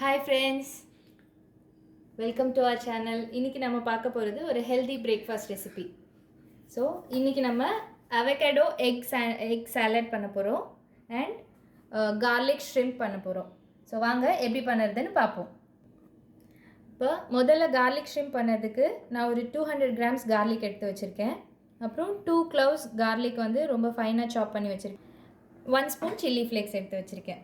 Hi friends, welcome to our channel. இன்னைக்கு நம்ம பார்க்க போகிறது ஒரு healthy breakfast recipe. So இன்னைக்கு நம்ம avocado egg salad பண்ண போகிறோம் and garlic shrimp பண்ண போகிறோம். ஸோ வாங்க எப்படி பண்ணுறதுன்னு பார்ப்போம். இப்போ முதல்ல garlic shrimp பண்ணதுக்கு நான் ஒரு 200 grams garlic எடுத்து வச்சுருக்கேன். அப்புறம் 2 cloves garlic வந்து ரொம்ப ஃபைனாக சாப் பண்ணி வச்சுருக்கேன். 1 spoon chilli flakes எடுத்து வச்சுருக்கேன்.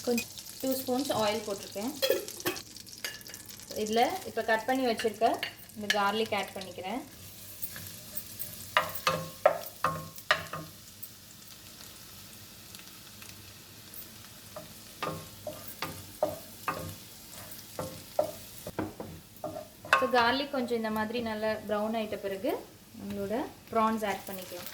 கொஞ்சம் 2 ஸ்பூன்ஸ் ஆயில் போட்டிருக்கேன். இதில் இப்போ கட் பண்ணி வச்சுருக்க இந்த கார்லிக் ஆட் பண்ணிக்கிறேன். ஸோ கார்லிக் கொஞ்சம் இந்த மாதிரி நல்லா ப்ரௌன் ஆகிட்ட பிறகு நம்மளோட ப்ரான்ஸ் ஆட் பண்ணிக்கலாம்.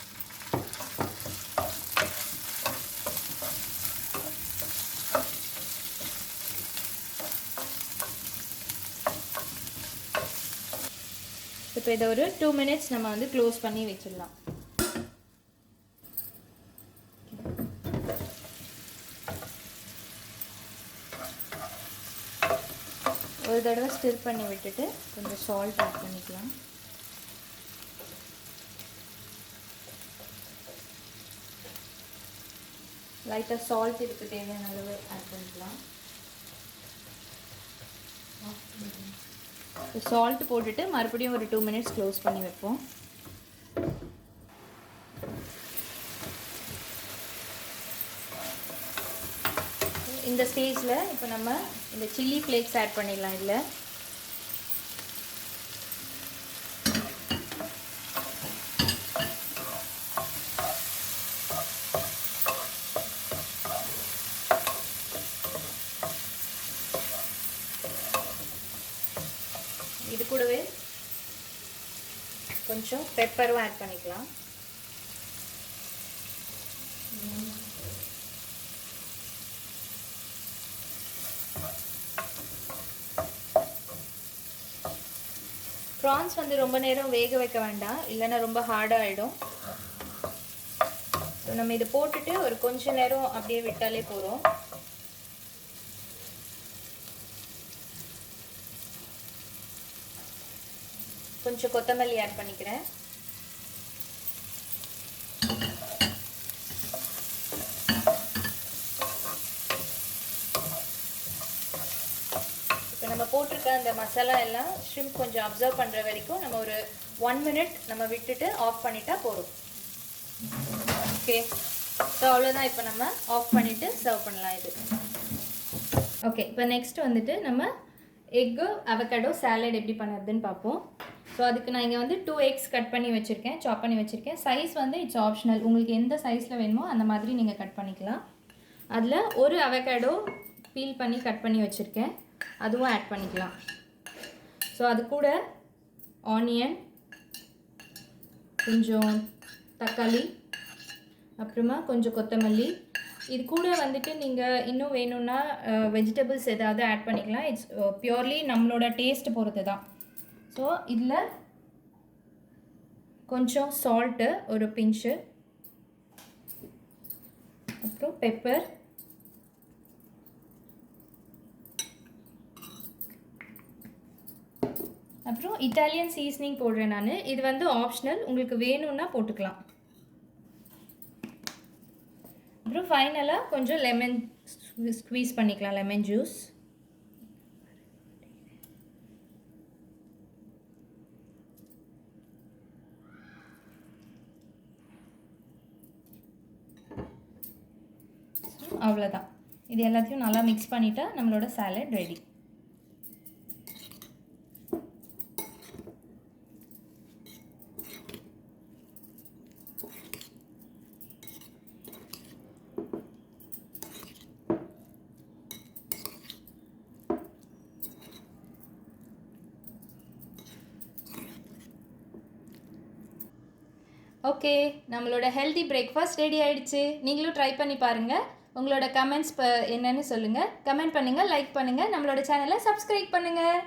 இப்போ இதை ஒரு 2 minutes நம்ம வந்து க்ளோஸ் பண்ணி வச்சிடலாம். ஒரு தடவை ஸ்டிர் பண்ணி விட்டுட்டு கொஞ்சம் சால்ட் ஆட் பண்ணிக்கலாம். லைட்டாக சால்ட் இதுக்கு தேவையான அளவு ஆட் பண்ணிக்கலாம். சால்ட் போட்டுட்டு மறுபடியும் ஒரு 2 minutes க்ளோஸ் பண்ணி வைப்போம். இந்த ஸ்டேஜில் இப்போ நம்ம இந்த சில்லி ஃப்ளேக்ஸ் ஆட் பண்ணிடலாம். இதில் இது கூடவே கொஞ்சம் பெப்பரும் ஆட் பண்ணிக்கலாம். ப்ரான்ஸ் வந்து ரொம்ப நேரம் வேக வைக்க வேண்டாம், இல்லைன்னா ரொம்ப ஹார்டாக ஆகிடும். ஸோ நம்ம இதை போட்டுட்டு ஒரு கொஞ்ச நேரம் அப்படியே விட்டாலே போகிறோம். கொஞ்சம் கொத்தமல்லி ஆட் பண்ணிக்கிறேன். இப்போ நம்ம போட்டிருக்க அந்த மசாலா எல்லாம் ஷ்ரிம்ப் கொஞ்சம் அப்சர்வ் பண்ணுற வரைக்கும் நம்ம ஒரு 1 minute நம்ம விட்டுட்டு ஆஃப் பண்ணிட்டா போதும். ஓகே, ஸோ அவ்வளோதான். இப்போ நம்ம ஆஃப் பண்ணிவிட்டு சர்வ் பண்ணலாம் இது. ஓகே, இப்போ நெக்ஸ்ட் வந்துட்டு நம்ம எக்கு அவகேடோ சாலட் எப்படி பண்ணுறதுன்னு பார்ப்போம். ஸோ அதுக்கு நான் இங்கே வந்து 2 eggs கட் பண்ணி வச்சுருக்கேன், சாப் பண்ணி வச்சுருக்கேன். சைஸ் வந்து இட்ஸ் ஆப்ஷனல், உங்களுக்கு எந்த சைஸில் வேணுமோ அந்த மாதிரி நீங்கள் கட் பண்ணிக்கலாம். அதில் ஒரு அவகேடோ பீல் பண்ணி கட் பண்ணி வச்சுருக்கேன், அதுவும் ஆட் பண்ணிக்கலாம். ஸோ அது கூட ஆனியன், கொஞ்சம் தக்காளி, அப்புறமா கொஞ்சம் கொத்தமல்லி. இது கூட வந்துட்டு நீங்கள் இன்னும் வேணும்னா வெஜிடபிள்ஸ் ஏதாவது ஆட் பண்ணிக்கலாம். இட்ஸ் பியூர்லி நம்மளோட டேஸ்ட் பொறுத்து தான். ஸோ இதில் கொஞ்சம் சால்ட்டு ஒரு பிஞ்சு, அப்புறம் பெப்பர், அப்புறம் இட்டாலியன் சீசனிங் போடுறேன் நான். இது வந்து ஆப்ஷனல், உங்களுக்கு வேணும்னா போட்டுக்கலாம். அப்புறம் ஃபைனலாக கொஞ்சம் லெமன் ஸ்க்வீஸ் பண்ணிக்கலாம், லெமன் ஜூஸ். அவ்வளோதான். இது எல்லாத்தையும் நல்லா மிக்ஸ் பண்ணிட்டா நம்மளோட சாலட் ரெடி. ஓகே, நம்மளோட ஹெல்தி பிரேக்ஃபாஸ்ட் ரெடி ஆயிடுச்சு. நீங்களும் ட்ரை பண்ணி பாருங்கள். உங்களோட கமெண்ட்ஸ் என்னன்னு சொல்லுங்கள். கமெண்ட் பண்ணுங்கள், லைக் பண்ணுங்கள், நம்மளோட சேனலை சப்ஸ்கிரைப் பண்ணுங்கள்.